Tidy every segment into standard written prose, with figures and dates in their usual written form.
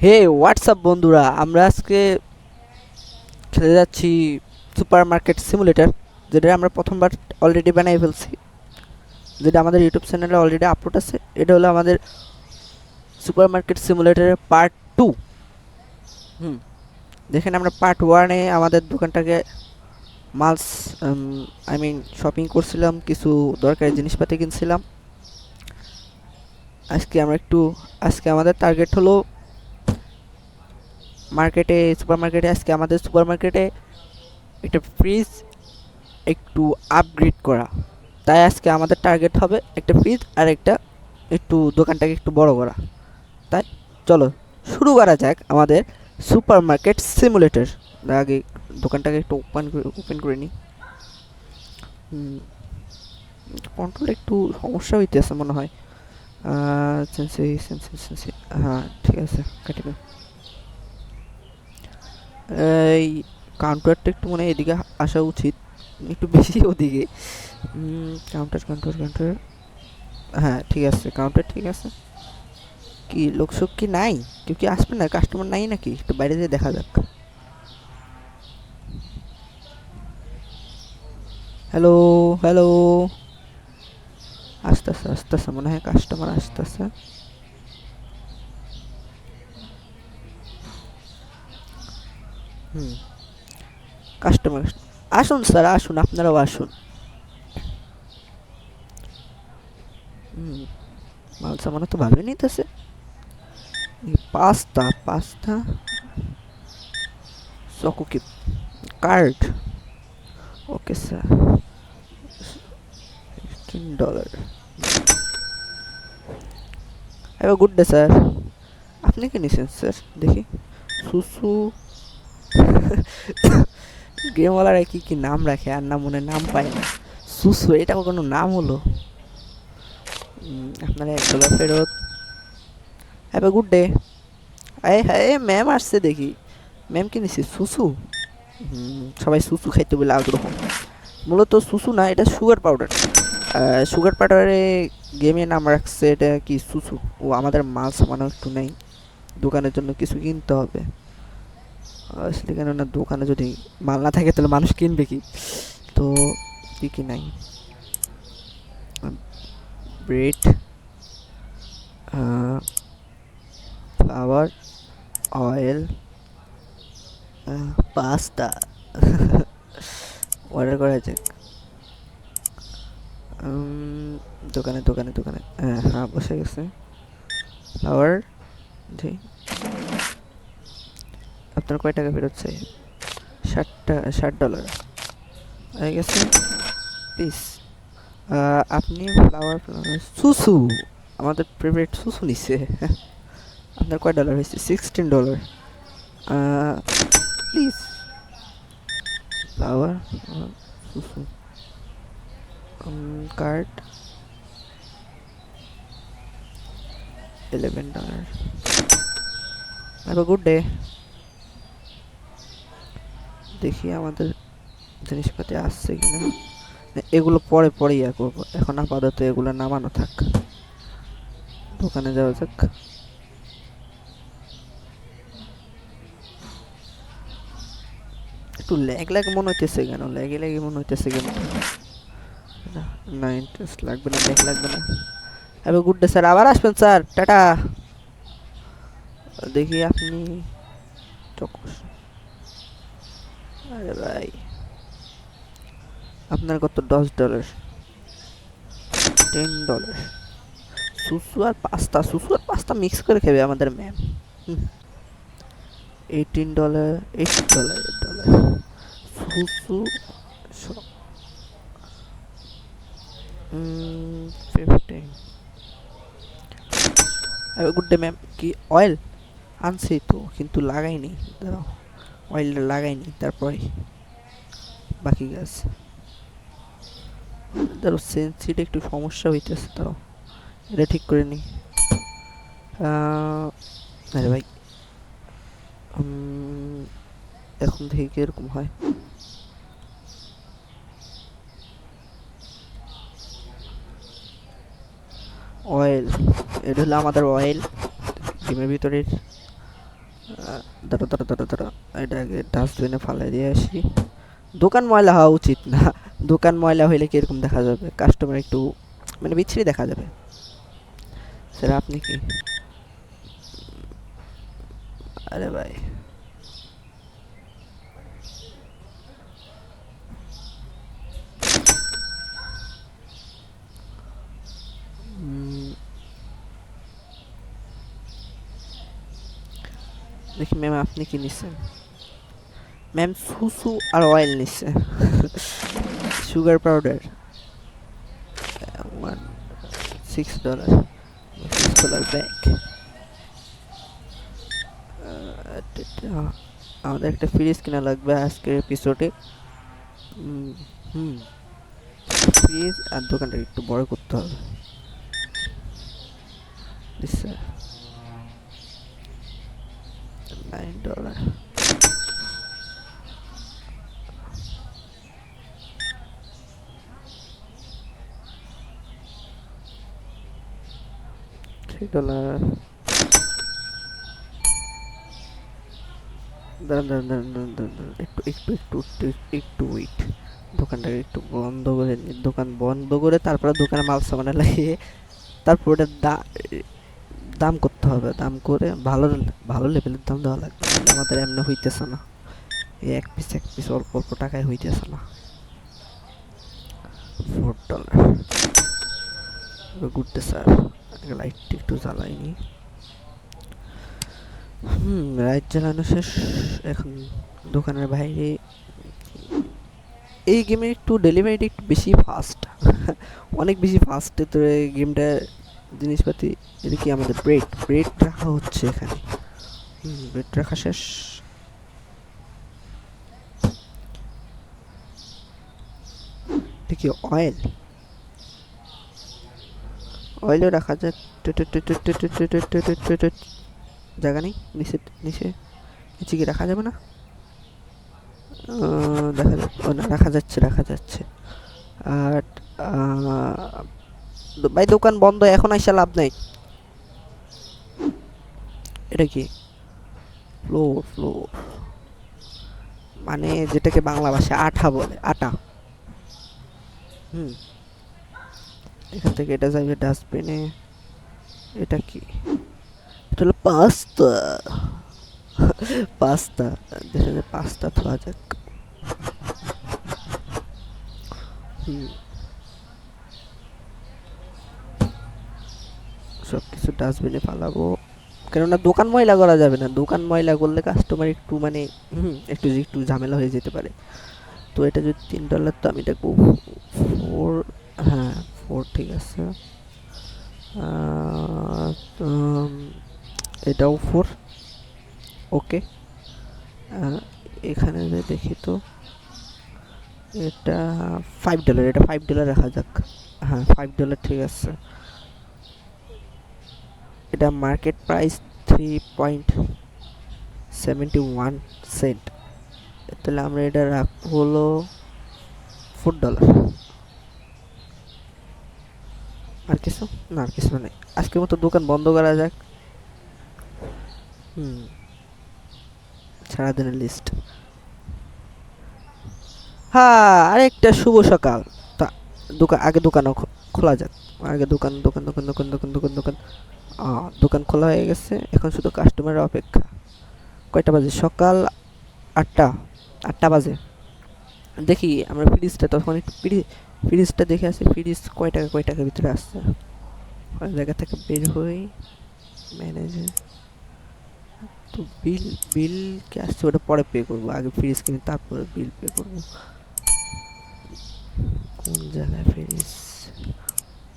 হে WhatsApp বন্ধুরা, আমরা আজকে খেলে যাচ্ছি সুপার মার্কেট সিমুলেটর, যেটা আমরা প্রথমবার অলরেডি বানাই ফেলছি, যেটা আমাদের ইউটিউব চ্যানেলে অলরেডি আপলোড আছে। এটা হলো আমাদের সুপার মার্কেট সিমুলেটরের পার্ট 2। হুম, যেখানে আমরা পার্ট 1-এ আমাদের দোকানটাকে মালস শপিং করছিলাম, কিছু দরকারি জিনিসপাতি কিনছিলাম। আজকে আমাদের টার্গেট হলো সুপার মার্কেটে একটা ফ্রিজ একটু আপগ্রেড করা। তাই আজকে আমাদের টার্গেট হবে একটা ফ্রিজ আর একটু দোকানটাকে একটু বড় করা। তাই চলো শুরু করা যাক আমাদের সুপার মার্কেট সিমুলেটর। আগে দোকানটাকে একটু ওপেন করে নিই। কন্ট্রোল একটু সমস্যা হইতেছে মনে হয়। সেন্সি, হ্যাঁ ঠিক আছে, কাটি দাও। এই কাউন্টারটা একটু মনে হয় এদিকে আসা উচিত, একটু বেশি ওদিকে। কাউন্টার, হ্যাঁ ঠিক আছে, কাউন্টার ঠিক আছে। কি লোকসুক কি নাই? কেউ কি আসবে না? কাস্টমার নাই নাকি? একটু বাইরে যেয়ে দেখা যাক। Hello, hello. আসতেছে মনে হয়, কাস্টমার আসতেছে। হুম, কাস্টমার আসুন স্যার, আসুন, আপনারাও আসুন। হুম, মাল সামানো তো ভালোই নিতেছে। পাস্তা চকোকিপ card. Okay sir, $15। Have good day sir. আপনি কি নিছেন স্যার? দেখি। সুসু। গেমওয়ালারা কি কি নাম রাখে, আর না মনে নাম পায় না। সুসু, এটা কোনো নাম হলো? আপনারা $1 ফেরত। Have a good day. আরে হ্যাঁ, ম্যাম আসছে দেখি। ম্যাম কি নিছে? সুসু। সবাই সুসু খাইতে বলে আগ্রহ। মূলত সুসু না, এটা সুগার পাউডার। সুগার পাউডারে গেমে নাম রাখছে এটা কি সুসু। ও, আমাদের মাল সামানো একটু নেই, দোকানের জন্য কিছু কিনতে হবে আসলে। কেননা দোকানে যদি মাল না থাকে তাহলে মানুষ কিনবে কি? তো কি কি নাই? Bread, flower, oil, pasta. Order করা যাক। দোকানে হ্যাঁ হ্যাঁ, বসে গেছে। ফ্লাওয়ার, জি। আপনার কয় টাকা ফেরত চাই? $60 হয়ে গেছে পিস। আপনি ফ্লাওয়ার সুসু, আমাদের ফেভারিট সুসু নিচ্ছে। আপনার কয় ডলার হয়েছে? $16। প্লিজ ফ্লাওয়ার, সুসু, card $11। Have a good day. দেখি আমাদের জিনিসপাতি আসছে কিনা। এগুলো পরে ইয়া করবো, এখন আপাতত এগুলো নামানো থাক। দোকানে যাওয়া যাক। একটু ল্যাগ মনে হইতেছে কেন? ল্যাগে মনে হইতেছে কেন? না ইন্টারেস্ট লাগবে না, ল্যাগ লাগবে না। Have a good day sir, আবার আসবেন স্যার, টাটা। দেখি আপনি চকস। আরে ভাই, আপনার কত? $10, $10। সুসু আর পাস্তা মিক্স করে খাবে আমাদের ma'am. $18, $8। সুসু, 15। Have a good day ma'am. কি অয়েল আনছি তো, কিন্তু লাগাইনি, দাঁড়াও। অয়েলটা লাগাইনি, তারপরে বাকি গাছ। ধরো সেন্সিটা একটু সমস্যা হইতেছে, দাঁড়াও এটা ঠিক করে নিই। আরে ভাই, এখন দেখি কিরকম হয়। অয়েল, এটা হলো আমাদের অয়েল গেমের ভিতরের। দাঁড়া দাঁড়া দাঁড়া দাঁড়া, এটা আগে ডাস্টবিনে ফালাই দিয়ে আসি। দোকান ময়লা হওয়া উচিত না। দোকান ময়লা হইলে কিরকম দেখা যাবে, কাস্টমার একটু মানে বিচ্ছিরি দেখা যাবে। স্যার আপনি কি, আরে ভাই দেখি ম্যাম আপনি কি নিচ্ছেন? ম্যাম সুসু আর অয়েল নিচ্ছে। Sugar powder $6, $6 bag. আমাদের একটা ফ্রিজ কিনা লাগবে আজকের এপিসোডে। হুম, ফ্রিজ আর দোকানটা একটু বড় করতে হবে। স্যার $9, $3। দাঁড়ান দাঁড়ান দাঁড়ান দাঁড়ান দাঁড়ান দাঁড়ান, একটু একটু একটু একটু একটু ওয়েট। দোকানটাকে একটু বন্ধ করে নি, দোকান বন্ধ করে তারপরে দোকানে মাল সামানে লাগিয়ে তারপর ওটার দাম করতে হবে। দাম করে ভালো ভালো লেভেলের দাম দেওয়া লাগবে, নাহলে আমাদের এমনি হইতেছে না। এই এক পিস অল্প অল্প টাকায় হইতেছে না। $4। ঘুরতে স্যার লাইটটা একটু জ্বালাইনি। লাইট জ্বালানো শেষ। এখন দোকানের বাইরে এই গেমের একটু ডেলিভারিটা একটু বেশি ফাস্ট। অনেক বেশি ফাস্ট তো এই গেমটা। জিনিসপাতি এটা কি আমাদের ব্রেড রাখা হচ্ছে এখানে। ব্রেড রাখা শেষ। এটা কি অয়েলও রাখা যায়। জায়গা নেই নিচে, নিচে নিচে কি রাখা যাবে না? দেখা যাচ্ছে, ও না রাখা যাচ্ছে, রাখা যাচ্ছে। আর ভাই দোকান বন্ধ, এখন আইসা লাভ নাই। এটা কি ফ্লোর মানে যেটাকে বাংলা ভাষায় আঠা বলে, আটা। হুম, এখান থেকে এটা যাবে ডাস্টবিনে। এটা কি? এটা হলো পাস্তা। পাস্তা, দেখা যায় পাস্তা ধোয়া যাক। সব কিছু ডাস্টবিনে ফালাবো, কেননা দোকান ময়লা করা যাবে না। দোকান ময়লা করলে কাস্টমার একটু মানে একটু একটু ঝামেলা হয়ে যেতে পারে। তো এটা যদি $3, তো আমি দেখবো 4। হ্যাঁ 4 ঠিক আছে। এটাও 4। ওকে। এখানে যে দেখি তো এটা $5, এটা $5 রাখা যাক। হ্যাঁ $5 ঠিক আছে। এটা মার্কেট প্রাইস 3.71 সেন্ট। তাহলে আমরা এটা রাখবো হলো $4। আর কিছু না, আর কিছু নেই। আজকের মতো দোকান বন্ধ করা যাক। সারাদিনের লিস্ট। হ্যাঁ আরেকটা শুভ সকাল। তা দোকান আগে দোকানও খোলা যাক। আগে দোকান দোকান দোকান দোকান দোকান দোকান দোকান দোকান খোলা হয়ে গেছে, এখন শুধু কাস্টমারের অপেক্ষা। কয়টা বাজে? সকাল 8টা। 8টা বাজে। দেখি আমরা ফ্রিজটা তখন একটু ফ্রিজটা দেখে আসি, ফ্রিজ কয় টাকার ভিতরে আসছে। ওই জায়গা থেকে বের হই। ম্যানেজার তো বিল কে আসছে ওটা পরে পে করবো, আগে ফ্রিজ কিনে তারপরে বিল পে করবো। কোন জায়গায় ফ্রিজ?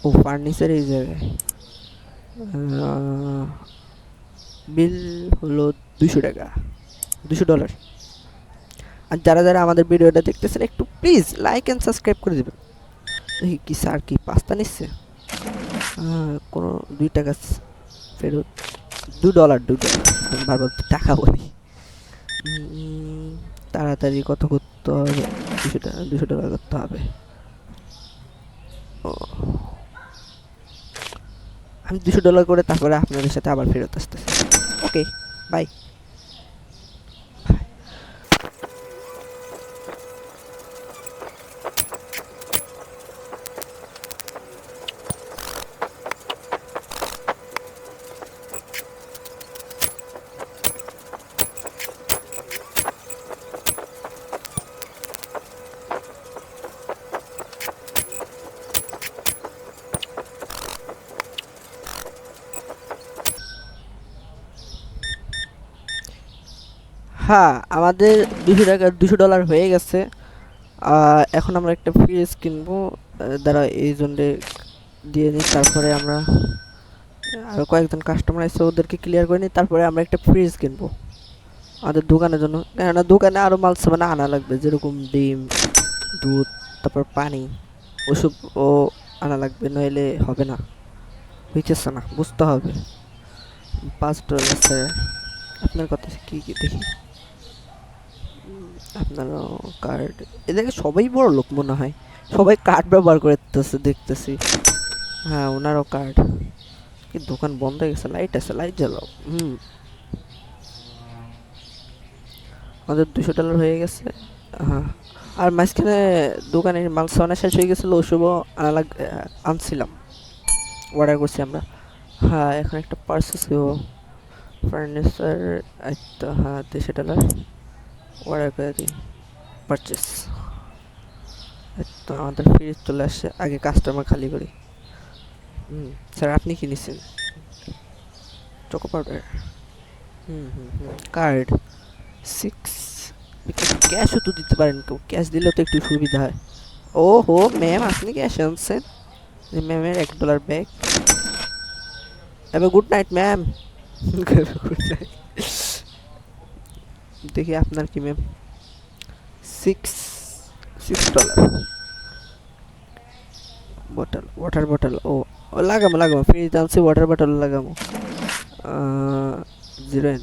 ও ফার্নিচার এই জায়গায়। বিল হলো $200, $200। আর যারা যারা আমাদের ভিডিওটা দেখতেছেন একটু প্লিজ লাইক অ্যান্ড সাবস্ক্রাইব করে দেবেন। দেখি কি স্যার কি পাস্তা নিচ্ছে? কোনো $2 ফেরত। $2, আমি বারবার টাকা বলি। তাড়াতাড়ি কত করতে হবে? $200 করতে হবে। ও আমি $200 করে তারপরে আপনাদের সাথে আবার ফেরত আসতেছি। Okay bye. হ্যাঁ, আমাদের $200 হয়ে গেছে। এখন আমরা একটা ফ্রিজ কিনবো। দাঁড়া, এই জন্যে দিয়ে নিই, তারপরে আমরা আরো কয়েকজন কাস্টমার আছে, ওদেরকে ক্লিয়ার করে নিই, তারপরে আমরা একটা ফ্রিজ কিনবো আমাদের দোকানের জন্য। কেননা দোকানে আরো মাল সামান আনা লাগবে, যেরকম ডিম, দুধ, তারপর পানি, ওসব ও আনা লাগবে, নইলে হবে না, হইতেছে না, বুঝতে হবে। $5 স্যার, আপনার কথা কি কি দেখি। আপনারও কার্ড, এদেরকে সবাই বড় লোক মনে হয়, সবাই কার্ড ব্যবহার করতেছে দেখতেছি। হ্যাঁ, ওনারও কার্ড। কি দোকান বন্ধ হয়ে গেছে, লাইট আছে, লাইট জ্বালাও। আমাদের $200 হয়ে গেছে। হ্যাঁ, আর মাঝখানে দোকানের মাল সামানা শেষ হয়ে গেছিলো, ওসবও আনছিলাম, অর্ডার করছি আমরা। হ্যাঁ, এখন একটা পার্সেস ফার্নিচার, একটা হ্যাঁ $200 অর্ডার করে দিই, পারচেস। তো আমাদের ফ্রিজ চলে আসছে, আগে কাস্টমার খালি করি। স্যার আপনি কি নিচ্ছেন? Choco powder. কার্ড 6, ক্যাশও তো দিতে পারেন, ক্যাশ দিলে তো একটু সুবিধা হয়। ও হো ম্যাম, আপনি ক্যাশ আনছেন? ম্যামের $1 bag. Have a good night ma'am. Good night. দেখি আপনার কি ma'am. Six $6 bottle, water bottle. ও ও, লাগামো লাগামো, ফ্রিজ আনছি, ওয়াটার বটল লাগামো। 0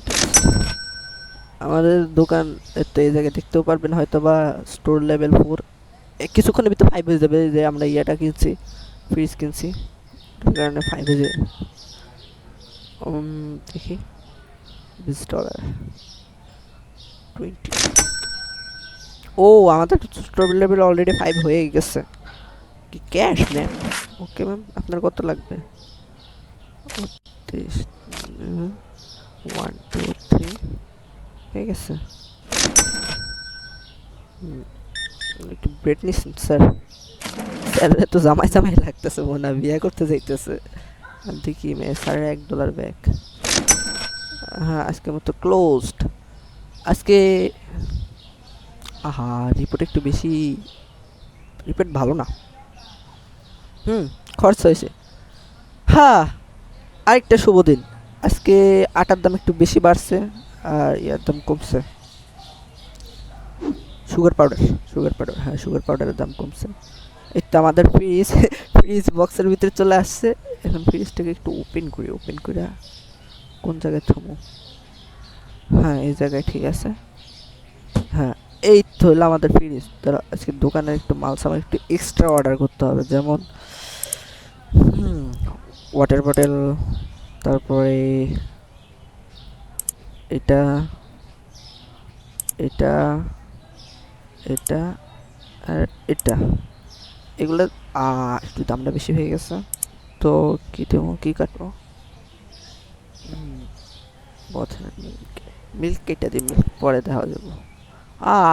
আমাদের দোকান তো এই জায়গায় দেখতেও পারবেন হয়তো বা, স্টোর লেভেল 4। কিছুক্ষণের ভিতরে 5 হয়ে যাবে, যে আমরা ইয়াটা কিনছি, ফ্রিজ কিনছি, তার কারণে 5 হয়ে যাবে। দেখি $20 20। ও, আমাদের স্টোর লেভেল অলরেডি 5 হয়ে গেছে। কি ক্যাশ ম্যাম? ওকে ম্যাম, আপনার কত লাগবে? 1 2 3 হয়ে গেছে। একটু ব্রেড নিচ্ছেন স্যার? স্যার তো জামাই জামাই লাগতেছে, মনে হয় বিয়ে করতে যাইতেছে। দেখি স্যারের $1 ব্যাগ। হ্যাঁ, আজকের মতো ক্লোজড। আজকে আহা, রিপোর্ট একটু বেশি, রিপোর্ট ভালো না। খরচ হয়েছে। হ্যাঁ, আরেকটা শুভ দিন। আজকে আটার দাম একটু বেশি বাড়ছে, আর ইয়ার দাম কমছে। সুগার পাউডার, সুগার পাউডার, হ্যাঁ সুগার পাউডারের দাম কমছে। এই তো আমাদের ফ্রিজ, ফ্রিজ বক্সের ভিতরে চলে আসছে। এখন ফ্রিজটাকে একটু ওপেন করি, ওপেন করে কোন জায়গায় থমো। হ্যাঁ, এই জায়গায় ঠিক আছে। হ্যাঁ, এই তো হলো আমাদের ফ্রিজ। ধরো আজকে দোকানের একটু মাল সামান একটু এক্সট্রা অর্ডার করতে হবে, যেমন ওয়াটার বটল, তারপরে এটা, এটা, এটা, আর এটা, এগুলো একটু দামটা বেশি হয়ে গেছে। তো কি দেবো, কি কাটবো? মিল্ক, মিল্ক কেটে দিই, মিল্ক পরে দেখা যাবো।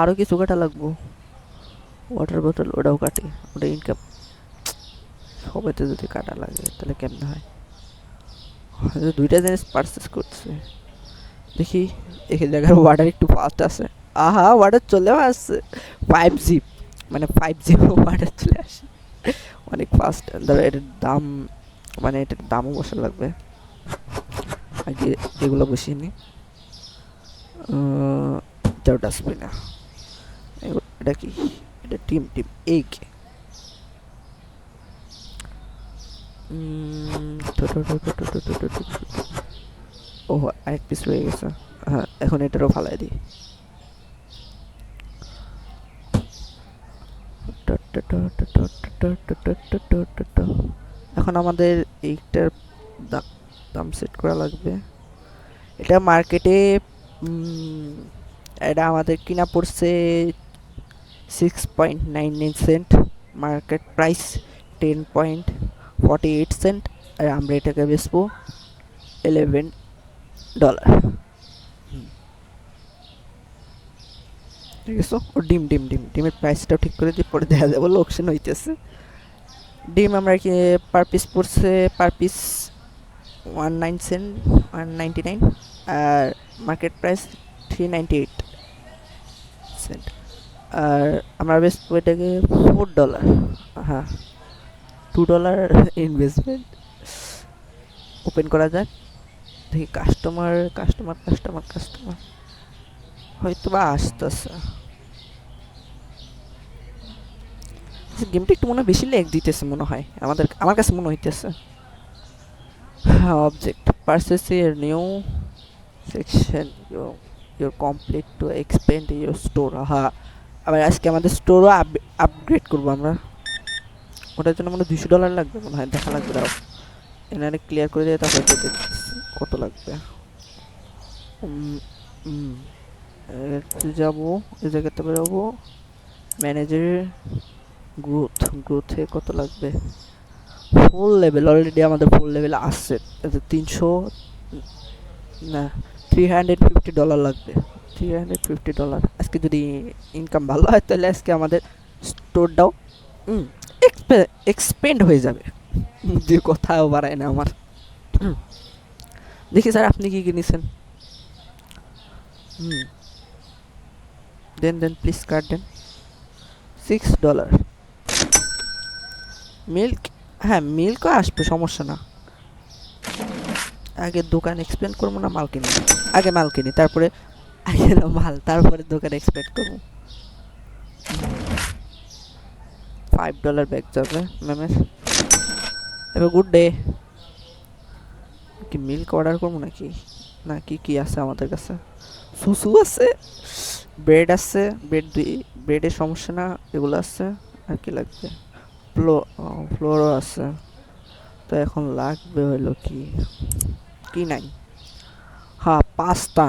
আরও কিছু কাটা লাগবো। ওয়াটার বোতল ওটাও কাটি, ওটা ইনকাম। সবাইতে যদি কাটা লাগে তাহলে কেমন হয়? হয়তো দুইটা জিনিস পারচেস করছে। দেখি এই জায়গার ওয়াটার একটু ফাস্ট আছে। আহা, ওয়াটার চলেও আসছে 5G, মানে 5G ওয়াটার চলে আসে অনেক ফাস্ট। ধরো এটার দাম, মানে এটার দামও বসা লাগবে, আগে এগুলো বসিয়ে নিই। এটাও ডাস্টবিনা। এটা কি? এটা টিম টিম এগ। ও, আরেক পিস রয়ে গেছে। হ্যাঁ, এখন এটারও ফালাই দিই। এখন আমাদের এইটার দাম সেট করা লাগবে। এটা মার্কেটে এটা আমাদের কিনা পড়ছে 6.99 সেন্ট, মার্কেট প্রাইস 10.48 সেন্ট, আর আমরা এটাকে বেচবো $11। ঠিক আছে। ও ডিম, ডিম ডিম ডিমের প্রাইসটাও ঠিক করে দিই, পরে দেখা যাবো লোকসান হইতেছে। ডিম আমরা কি পার পিস পড়ছে, পার পিস 19 সেন্ট, 199, আর মার্কেট প্রাইস $3.98 আর আমরা বেচবো এটাকে $4। হ্যাঁ, $2 ইনভেস্টমেন্ট। ওপেন করা যাক, দেখি কাস্টমার কাস্টমার কাস্টমার কাস্টমার হয়তো বা আসতেছে। গেমটা একটু মনে হয় বেশি ল্যাগ দিতেছে মনে হয়, আমার কাছে মনে হইতেছে। হ্যাঁ, object purchase year new section your complete to expend your store. হ্যাঁ, আবার আজকে আমাদের স্টোরও আপগ্রেড করবো আমরা। ওটার জন্য মনে হয় $200 লাগবে মনে হয়, দেখা লাগবে। দাঁড়াও এখানে ক্লিয়ার করে দিয়ে তারপরে কত লাগবে। যাবো এই জায়গাতে যাবো, ম্যানেজার গ্রোথে কত লাগবে। ফুল লেভেল অলরেডি আমাদের ফুল লেভেল আছে, 300 না $350 লাগবে। $350 আজকে যদি ইনকাম ভালো হয় তাহলে আজকে আমাদের স্টোরটাও এক্সপেন্ড হয়ে যাবে। যে কথাও বাড়ায় না আমার। দেখি স্যার আপনি কি কিনেছেন। দেন প্লিজ কার্ড দেন। $6 মিল্ক। হ্যাঁ, মিল্কও আসবে, সমস্যা না। আগে দোকান এক্সপ্লেন করবো না মাল কিনি? আগে মাল কিনি, তারপরে আগে মাল, তারপরে দোকান এক্সপ্লেন করবো। $5 ব্যাগ যাবে ম্যামের। এবার গুড ডে। কি মিল্ক অর্ডার করবো নাকি? না, কি আছে আমাদের কাছে? সুসু আছে, ব্রেড আছে, ব্রেডের সমস্যা না, এগুলো আছে। আর কি লাগবে? ফ্লোরও আছে। তো এখন লাগবে হলো কি কি নাই? হ্যাঁ, পাস্তা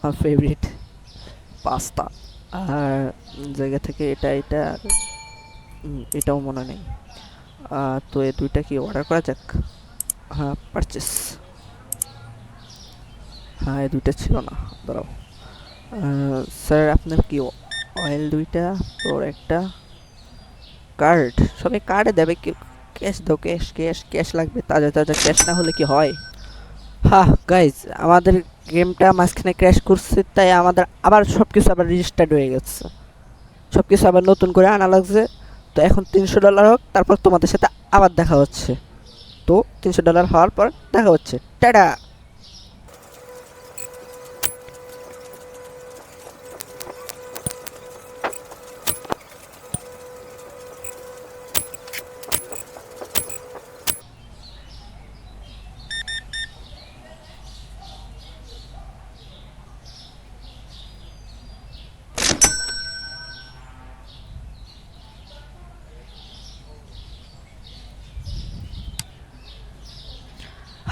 আমার ফেভারিট পাস্তা। আর জায়গা থেকে এটাও মনে নেই। তো এই দুইটা কি অর্ডার করা যাক? হ্যাঁ, পারচেস। হ্যাঁ, এই দুইটা ছিল না, দাঁড়াও। স্যার আপনার কি অয়েল 2টা ওর একটা কার্ড? সবাই কার্ডে দেবে, কি ক্যাশ দাও, ক্যাশ লাগবে, তাজা ক্যাশ না হলে কি হয়? হ্যাঁ গাইজ, আমাদের গেমটা মাঝখানে ক্র্যাশ করছে, তাই আমাদের আবার সব কিছু আবার রেজিস্টার্ড হয়ে গেছে, সব কিছু আবার নতুন করে আনা লাগছে। তো এখন $300 হোক, তারপর তোমাদের সাথে আবার দেখা হচ্ছে। তো $300 হওয়ার পর দেখা হচ্ছে, টাটা।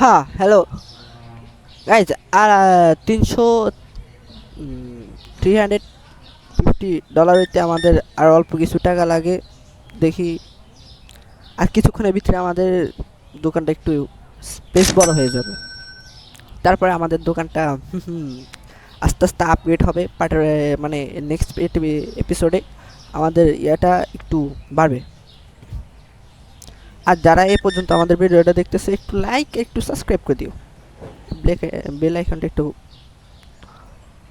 হ্যাঁ, হ্যালো গাইজ, আর 350 হইতে আমাদের আর অল্প কিছু টাকা লাগে। দেখি আর কিছুক্ষণের ভিতরে আমাদের দোকানটা একটু স্পেস বড় হয়ে যাবে। তারপরে আমাদের দোকানটা আস্তে আস্তে আপগ্রেড হবে। মানে নেক্সট এপিসোডে আমাদের ইয়েটা একটু বাড়বে। আর যারা এই পর্যন্ত আমাদের ভিডিওটা দেখতেছে, একটু লাইক, একটু সাবস্ক্রাইব করে দিও, বেল আইকনটা একটু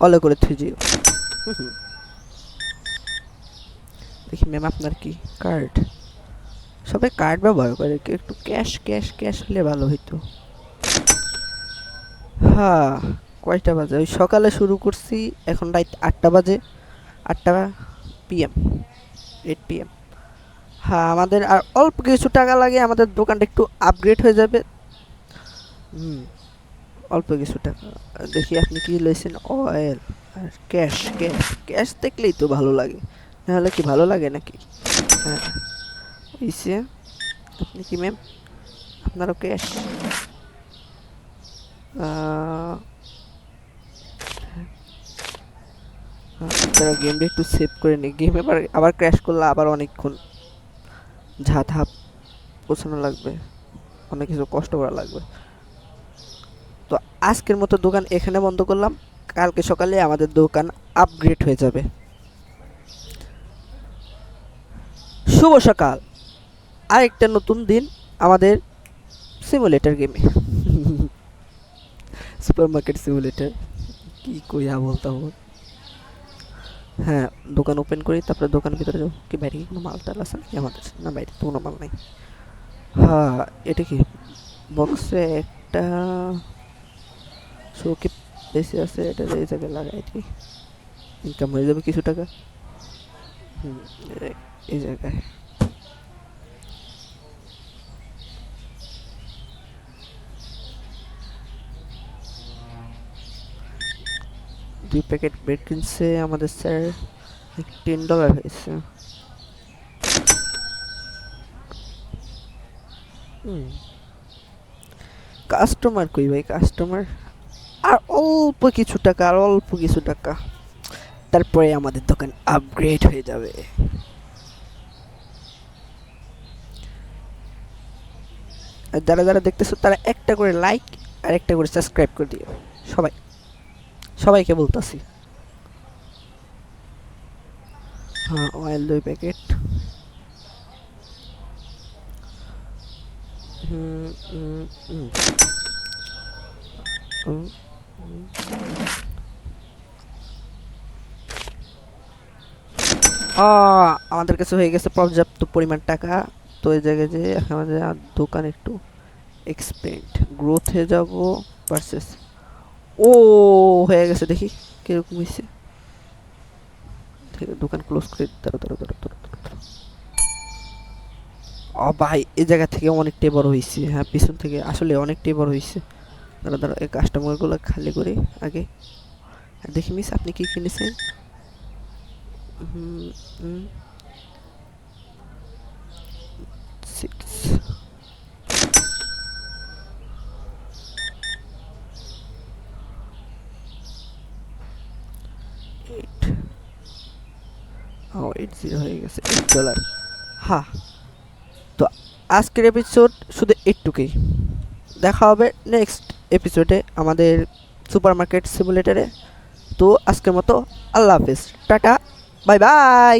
অলে করে থুইজিও। দেখি ম্যাম আপনার কি কার্ড? সবাই কার্ড ব্যবহার করে, একটু ক্যাশ হলে ভালো হইতো। হ্যাঁ, কয়টা বাজে? ওই সকালে শুরু করছি, এখন রাত 8টা বাজে, 8টা PM, 8 PM। হ্যাঁ, আমাদের আর অল্প কিছু টাকা লাগে, আমাদের দোকানটা একটু আপগ্রেড হয়ে যাবে। অল্প কিছু টাকা। দেখি আপনি কি লইছেন? অয়েল আর ক্যাশ দেখলেই তো ভালো লাগে, নাহলে কি ভালো লাগে নাকি? হ্যাঁ, হইছে। আপনি কি ম্যাম, আপনারও ক্যাশ? তারা গেমটা একটু সেভ করে নি, গেম আবার ক্র্যাশ করলে আবার অনেকক্ষণ ঝাঁপ পোছানো লাগবে, অনেক কিছু কষ্ট করা লাগবে। তো আজকের মতো দোকান এখানে বন্ধ করলাম, কালকে সকালে আমাদের দোকান আপগ্রেড হয়ে যাবে। শুভ সকাল, আরেকটা নতুন দিন আমাদের সিমুলেটর গেমে। Super market simulator. কি কইয়া বলতে হবে। হ্যাঁ, দোকান ওপেন করি, তারপরে দোকানের ভিতরে যাবো। কি বাইরে কি কোনো মাল টাল আছে নাকি আমাদের? না, বাইরে তো কোনো মাল নাই। হ্যাঁ, এটা কি বক্সে একটা শোকে বেশি আছে, এটা এই জায়গায় লাগাই দিই, ইনকাম হয়ে যাবে কিছু টাকা। হুম, এই জায়গায় 2 প্যাকেট ব্রেড কিনছে আমাদের স্যার, $10 হয়েছে। হুম, কাস্টমার কই ভাই, কাস্টমার আর অল্প কিছু টাকা, আর অল্প কিছু টাকা, তারপরে আমাদের দোকান আপগ্রেড হয়ে যাবে। আর যারা যারা দেখতেছো তারা একটা করে লাইক আর একটা করে সাবস্ক্রাইব করে দিও। সবাই, সবাইকে বলতাছি। হ্যাঁ, অয়েল 2 প্যাকেট। হুম, হুম, হুম, হুম, হুম। আমাদের কাছে হয়ে গেছে পর্যাপ্ত পরিমাণ টাকা। তো এই জায়গায় যে আমাদের দোকান একটু এক্সপেন্ড গ্রোথে যাব ভার্সেস, ও হয়ে গেছে, দেখি কিরকম হয়েছে। ঠিক আছে, দোকান ক্লোজ করে দাঁড়ো দাঁড়ো দাঁড়ো দাঁড়ো দাঁড়ো দাঁড়ো। ভাই এই জায়গা থেকে অনেকটাই বড় হয়েছে, হ্যাঁ পিছন থেকে আসলে অনেকটাই বড় হয়েছে। দাঁড়া দাঁড়া, এই কাস্টমারগুলো খালি করি আগে। আর দেখি মিস আপনি কি কিনেছেন। হুম, হুম, 6, 8, ও 80 হয়ে গেছে, $8। হ্যাঁ, তো আজকের এপিসোড শুধু একটুকুই। দেখা হবে নেক্সট এপিসোডে আমাদের সুপারমার্কেট সিমুলেটরে। তো আজকের মতো আল্লাহ হাফিজ, টাটা, বাই বাই।